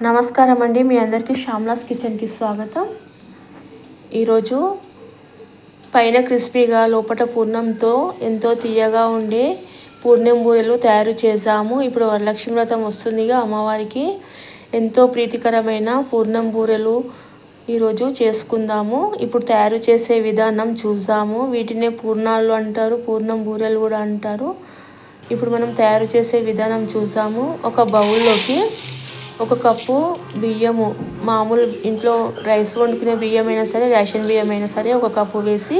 నమస్కారం అండి, మీ అందరికీ శ్యామ్లాస్ కిచెన్కి స్వాగతం. ఈరోజు పైన క్రిస్పీగా లోపల పూర్ణంతో ఎంతో తీయగా ఉండే పూర్ణం బూరెలు తయారు చేసాము. ఇప్పుడు వరలక్ష్మి వ్రతం వస్తుందిగా, అమ్మవారికి ఎంతో ప్రీతికరమైన పూర్ణం బూరెలు ఈరోజు చేసుకుందాము. ఇప్పుడు తయారు చేసే విధానం చూద్దాము. వీటినే పూర్ణాలు అంటారు, పూర్ణం బూరెలు కూడా అంటారు. ఇప్పుడు మనం తయారు చేసే విధానం చూసాము. ఒక బౌల్లోకి 1 కప్పు బియ్యము, మామూలు ఇంట్లో రైస్ వండుకునే బియ్యమైనా సరే, రేషన్ బియ్యమైనా సరే 1 కప్పు వేసి,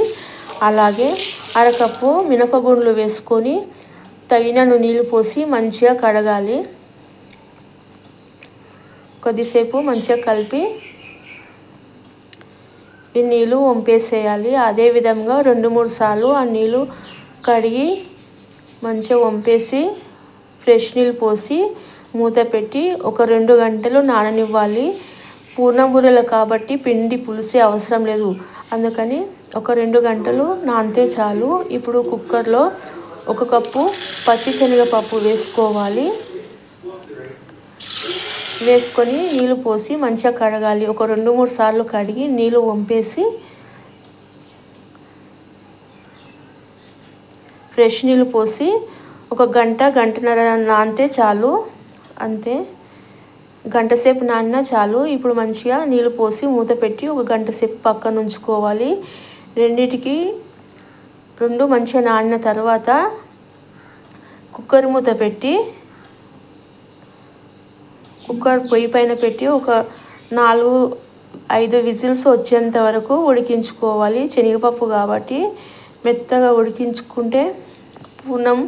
అలాగే 1/2 కప్పు మినపగుండ్లు వేసుకొని తగినన్ని నీళ్ళు పోసి మంచిగా కడగాలి. కొద్దిసేపు మంచిగా కలిపి ఈ నీళ్ళు వంపేసేయాలి. అదేవిధంగా 2-3 సార్లు ఆ నీళ్ళు కడిగి మంచిగా వంపేసి ఫ్రెష్ నీళ్ళు పోసి మూత పెట్టి ఒక 2 గంటలు నాననివ్వాలి. పూర్ణం బూరెలు కాబట్టి పిండి పులిసే అవసరం లేదు, అందుకని ఒక 2 గంటలు నానితే చాలు. ఇప్పుడు కుక్కర్లో 1 కప్పు పచ్చి శనగపప్పు వేసుకోవాలి. వేసుకొని నీళ్ళు పోసి మంచిగా కడగాలి. ఒక 2-3 సార్లు కడిగి నీళ్ళు వంపేసి ఫ్రెష్ నీళ్ళు పోసి 1 గంటన్నర నానితే చాలు. అంతే, గంట సేపు నానినా చాలు. ఇప్పుడు మంచిగా నీళ్ళు పోసి మూత పెట్టి 1 గంట సేపు పక్కన ఉంచుకోవాలి. రెండు మంచిగా నానిన తర్వాత కుక్కర్ మూత పెట్టి కుక్కర్ పొయ్యి పైన పెట్టి ఒక 4-5 విజిల్స్ వచ్చేంత వరకు ఉడికించుకోవాలి. శనగపప్పు కాబట్టి మెత్తగా ఉడికించుకుంటే పూర్ణం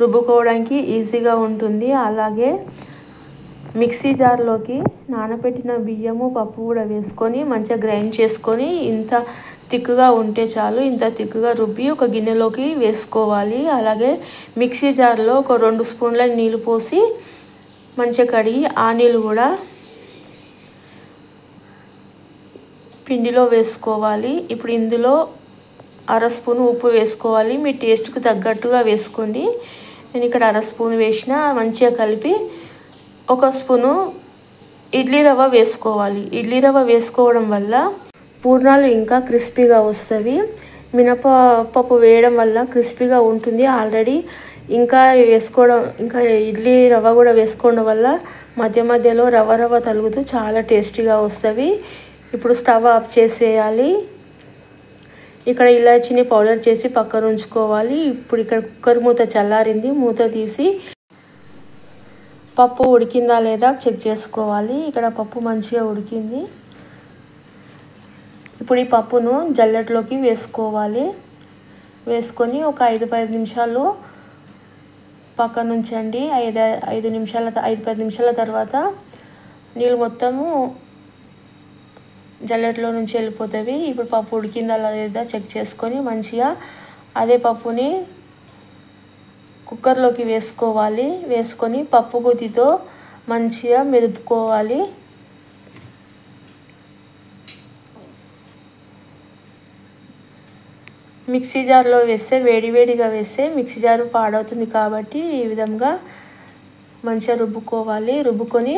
రుబ్బుకోవడానికి ఈజీగా ఉంటుంది. అలాగే మిక్సీ జార్లోకి నానబెట్టిన బియ్యము, పప్పు కూడా వేసుకొని మంచిగా గ్రైండ్ చేసుకొని ఇంత తిక్కుగా ఉంటే చాలు. ఇంత తిక్కుగా రుబ్బి ఒక గిన్నెలోకి వేసుకోవాలి. అలాగే మిక్సీ జార్లో ఒక 2 స్పూన్ల నీళ్ళు పోసి మంచిగా కడిగి ఆ నీళ్ళు కూడా పిండిలో వేసుకోవాలి. ఇప్పుడు ఇందులో 1/2 స్పూన్ ఉప్పు వేసుకోవాలి. మీ టేస్ట్కి తగ్గట్టుగా వేసుకోండి. నేను ఇక్కడ 1/2 స్పూన్ వేసిన. మంచిగా కలిపి 1 స్పూను ఇడ్లీ రవ్వ వేసుకోవాలి. ఇడ్లీ రవ్వ వేసుకోవడం వల్ల పూర్ణాలు ఇంకా క్రిస్పీగా వస్తాయి. మినపప్పు వేయడం వల్ల క్రిస్పీగా ఉంటుంది ఆల్రెడీ. ఇంకా ఇడ్లీ రవ్వ కూడా వేసుకోవడం వల్ల మధ్య మధ్యలో రవ్వ తగులుతూ చాలా టేస్టీగా వస్తాయి. ఇప్పుడు స్టవ్ ఆఫ్ చేసేయాలి. ఇక్కడ ఇలాచీని పౌడర్ చేసి పక్కన ఉంచుకోవాలి. ఇప్పుడు ఇక్కడ కుక్కర్ మూత చల్లారింది. మూత తీసి పప్పు ఉడికిందా లేదా చెక్ చేసుకోవాలి. ఇక్కడ పప్పు మంచిగా ఉడికింది. ఇప్పుడు ఈ పప్పును జల్లెడలోకి వేసుకోవాలి. వేసుకొని ఒక 5-10 నిమిషాలు పక్కన ఉంచండి. 5-10 నిమిషాల తర్వాత నీళ్ళు మొత్తము జల్లెడలో నుంచి వెళ్ళిపోతాయి. ఇప్పుడు పప్పు ఉడికిందా లేదా చెక్ చేసుకొని మంచిగా అదే పప్పుని కుక్కర్లోకి వేసుకోవాలి. వేసుకొని పప్పు గుత్తితో మంచిగా మెదుపుకోవాలి. మిక్సీ జార్లో వేస్తే వేడిగా వేస్తే మిక్సీ జారు పాడవుతుంది కాబట్టి ఈ విధంగా మంచిగా రుబ్బుకోవాలి. రుబ్బుకొని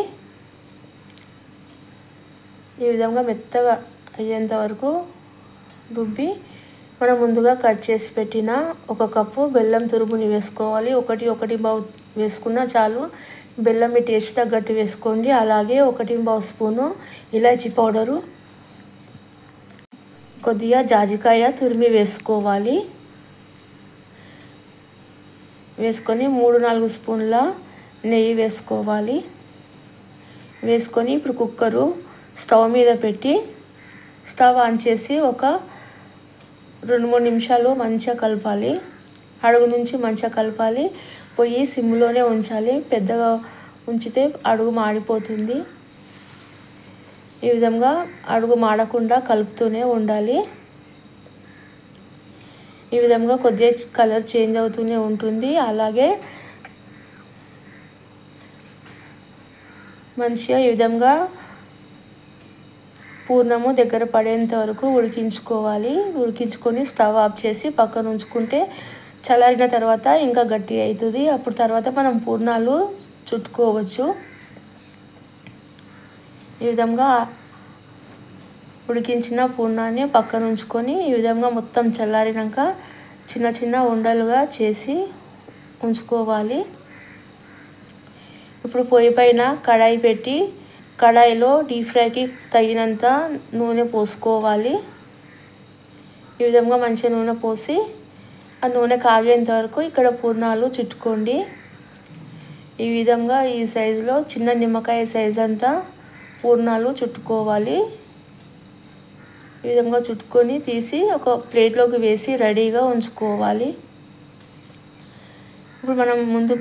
ఈ విధంగా మెత్తగా అయ్యేంత వరకు రుబ్బి మనం ముందుగా కట్ చేసి పెట్టిన 1 కప్పు బెల్లం తురుముని వేసుకోవాలి. 1 పావు వేసుకున్నా చాలు. బెల్లం మీ టేస్ట్ తగ్గట్టు వేసుకోండి. అలాగే 1 పావు స్పూను ఇలాచీ పౌడరు, కొద్దిగా జాజికాయ తురిమి వేసుకోవాలి. వేసుకొని 3-4 స్పూన్ల నెయ్యి వేసుకోవాలి. వేసుకొని ఇప్పుడు కుక్కరు స్టవ్ మీద పెట్టి స్టవ్ ఆన్ చేసి ఒక 2-3 నిమిషాలు మంచిగా కలపాలి. అడుగు నుంచి మంచిగా కలపాలి. పొయ్యి సిమ్లోనే ఉంచాలి. పెద్దగా ఉంచితే అడుగు మాడిపోతుంది. ఈ విధంగా అడుగు మాడకుండా కలుపుతూనే ఉండాలి. ఈ విధంగా కొద్దిగా కలర్ చేంజ్ అవుతూనే ఉంటుంది. అలాగే మంచిగా ఈ విధంగా పూర్ణము దగ్గర పడేంత వరకు ఉడికించుకోవాలి. ఉడికించుకొని స్టవ్ ఆఫ్ చేసి పక్కన ఉంచుకుంటే చల్లారిన తర్వాత ఇంకా గట్టి అవుతుంది. అప్పుడు తర్వాత మనం పూర్ణాలు చుట్టుకోవచ్చు. ఈ విధంగా ఉడికించిన పూర్ణాన్ని పక్కన ఉంచుకొని ఈ విధంగా మొత్తం చల్లారినాక చిన్న చిన్న ఉండలుగా చేసి ఉంచుకోవాలి. ఇప్పుడు పొయ్యి పైన కడాయి పెట్టి కడాయిలో డీప్ ఫ్రైకి తగినంత నూనె పోసుకోవాలి. ఈ విధంగా మంచిగా నూనె పోసి ఆ నూనె కాగేంత వరకు ఇక్కడ పూర్ణాలు చుట్టుకోండి. ఈ విధంగా ఈ సైజులో చిన్న నిమ్మకాయ సైజ్ అంతా పూర్ణాలు చుట్టుకోవాలి. ఈ విధంగా చుట్టుకొని తీసి ఒక ప్లేట్లోకి వేసి రెడీగా ఉంచుకోవాలి. ఇప్పుడు మనం ముందు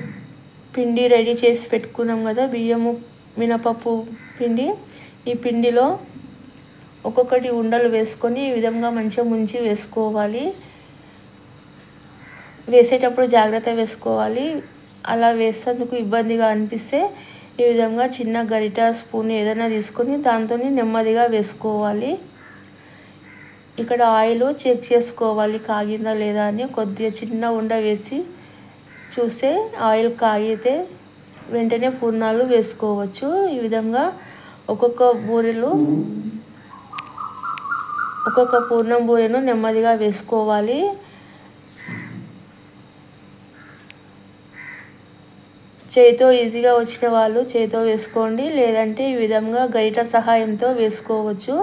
పిండి రెడీ చేసి పెట్టుకున్నాం కదా, బియ్యము మినపప్పు పిండి. ఈ పిండిలో ఒక్కొక్కటి ఉండలు వేసుకొని ఈ విధంగా మంచిగా ముంచి వేసుకోవాలి. వేసేటప్పుడు జాగ్రత్త వేసుకోవాలి. అలా వేసేందుకు ఇబ్బందిగా అనిపిస్తే ఈ విధంగా చిన్న గరిట స్పూన్ ఏదైనా తీసుకొని దాంతో నెమ్మదిగా వేసుకోవాలి. ఇక్కడ ఆయిల్ చెక్ చేసుకోవాలి కాగిందా లేదా అని. కొద్దిగా చిన్న ఉండ వేసి చూస్తే ఆయిల్ కాగితే వెంటనే పూర్ణాలు వేసుకోవచ్చు. ఈ విధంగా ఒక్కొక్క పూర్ణం బూరెను నెమ్మదిగా వేసుకోవాలి. చేతితో ఈజీగా వచ్చిన వాళ్ళు చేతితో వేసుకోండి, లేదంటే ఈ విధంగా గరిట సహాయంతో వేసుకోవచ్చు.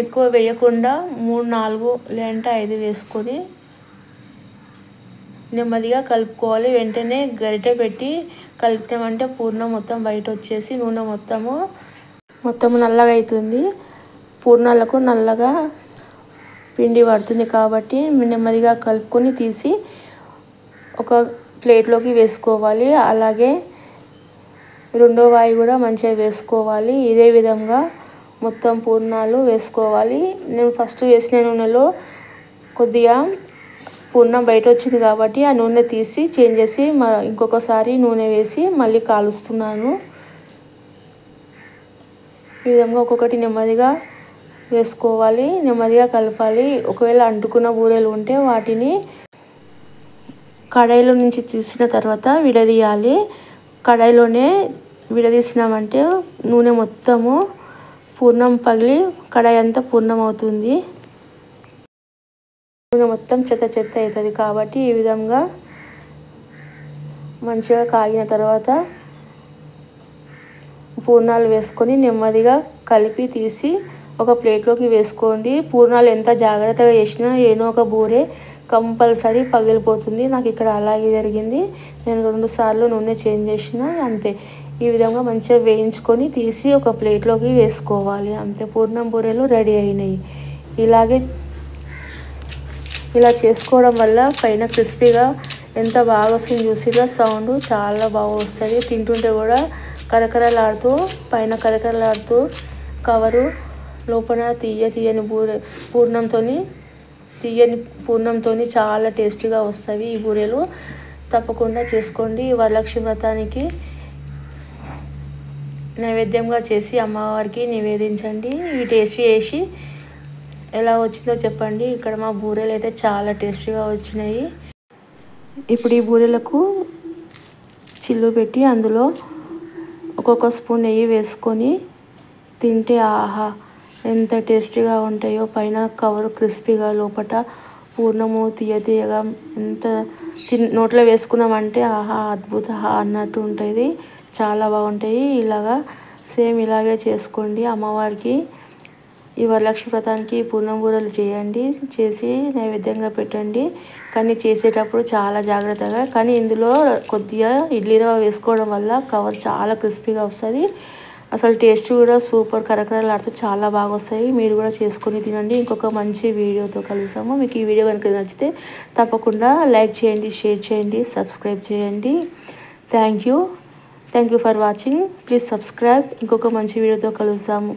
ఎక్కువ వేయకుండా 3-4 లేదంటే 5 వేసుకొని నెమ్మదిగా కలుపుకోవాలి. వెంటనే గరిటె పెట్టి కలిపినామంటే పూర్ణం మొత్తం బయట వచ్చేసి నూనె మొత్తం నల్లగా అవుతుంది. పూర్ణాలకు నల్లగా పిండి పడుతుంది కాబట్టి నెమ్మదిగా కలుపుకొని తీసి ఒక ప్లేట్లోకి వేసుకోవాలి. అలాగే రెండో వాయి కూడా మంచిగా వేసుకోవాలి. ఇదే విధంగా మొత్తం పూర్ణాలు వేసుకోవాలి. నేను ఫస్ట్ వేసిన నూనెలో కొద్దిగా పూర్ణం బయట వచ్చింది కాబట్టి ఆ నూనె తీసి చేంజ్ చేసి ఇంకొకసారి నూనె వేసి మళ్ళీ కాలుస్తున్నాను. ఈ విధంగా ఒక్కొక్కటి నెమ్మదిగా వేసుకోవాలి, నెమ్మదిగా కలపాలి. ఒకవేళ అంటుకున్న బూరెలు ఉంటే వాటిని కడాయిలో నుంచి తీసిన తర్వాత విడదీయాలి. కడాయిలోనే విడదీసినామంటే నూనె మొత్తము పూర్ణం పగిలి కడాయి అంతా పూర్ణం అవుతుంది. నూనె మొత్తం చెత్త అవుతుంది కాబట్టి ఈ విధంగా మంచిగా కాగిన తర్వాత పూర్ణాలు వేసుకొని నెమ్మదిగా కలిపి తీసి ఒక ప్లేట్లోకి వేసుకోండి. పూర్ణాలు ఎంత జాగ్రత్తగా చేసినా ఏదో ఒక బూరె కంపల్సరీ పగిలిపోతుంది. నాకు ఇక్కడ అలాగే జరిగింది. నేను 2 సార్లు నూనె చేంజ్ చేసిన అంతే. ఈ విధంగా మంచిగా వేయించుకొని తీసి ఒక ప్లేట్లోకి వేసుకోవాలి. అంతే, పూర్ణం బూరెలు రెడీ అయినాయి. ఇలా చేసుకోవడం వల్ల పైన క్రిస్పీగా ఎంత బాగా వస్తుంది చూసిగా, సౌండ్ చాలా బాగా వస్తుంది. తింటుంటే కూడా కరకరలాడుతూ పైన కరకరలాడుతూ కవరు లోపల తీయని పూర్ణంతో చాలా టేస్టీగా వస్తాయి ఈ బూరెలు. తప్పకుండా చేసుకోండి. వరలక్ష్మి వ్రతానికి నైవేద్యంగా చేసి అమ్మవారికి నివేదించండి. ఇవి టేస్ట్ చేసి ఎలా వచ్చిందో చెప్పండి. ఇక్కడ మా బూరెలు అయితే చాలా టేస్టీగా వచ్చినాయి. ఇప్పుడు ఈ బూరెలకు చిల్లు పెట్టి అందులో ఒక్కొక్క స్పూన్ నెయ్యి వేసుకొని తింటే ఆహా ఎంత టేస్టీగా ఉంటాయో. పైన కవర్ క్రిస్పీగా, లోపల పూర్ణము తీయగా ఎంత నోట్లో వేసుకున్నామంటే ఆహా అద్భుత అన్నట్టు ఉంటుంది. చాలా బాగుంటాయి. ఇలాగే చేసుకోండి. అమ్మవారికి ఈ వరలక్ష్మి వ్రతానికి పూర్ణం బూరెలు చేయండి, చేసి నైవేద్యంగా పెట్టండి. కానీ చేసేటప్పుడు చాలా జాగ్రత్తగా. కానీ ఇందులో కొద్దిగా ఇడ్లీ రవ్వ వేసుకోవడం వల్ల కవర్ చాలా క్రిస్పీగా వస్తుంది. అసలు టేస్ట్ కూడా సూపర్ కరకరలాడుతూ చాలా బాగా వస్తాయి. మీరు కూడా చేసుకొని తినండి. ఇంకొక మంచి వీడియోతో కలుస్తాము. మీకు ఈ వీడియో కనుక నచ్చితే తప్పకుండా లైక్ చేయండి, షేర్ చేయండి, సబ్స్క్రైబ్ చేయండి. Thank you for watching. Please subscribe. ఇంకొక మంచి వీడియోతో కలుస్తాము.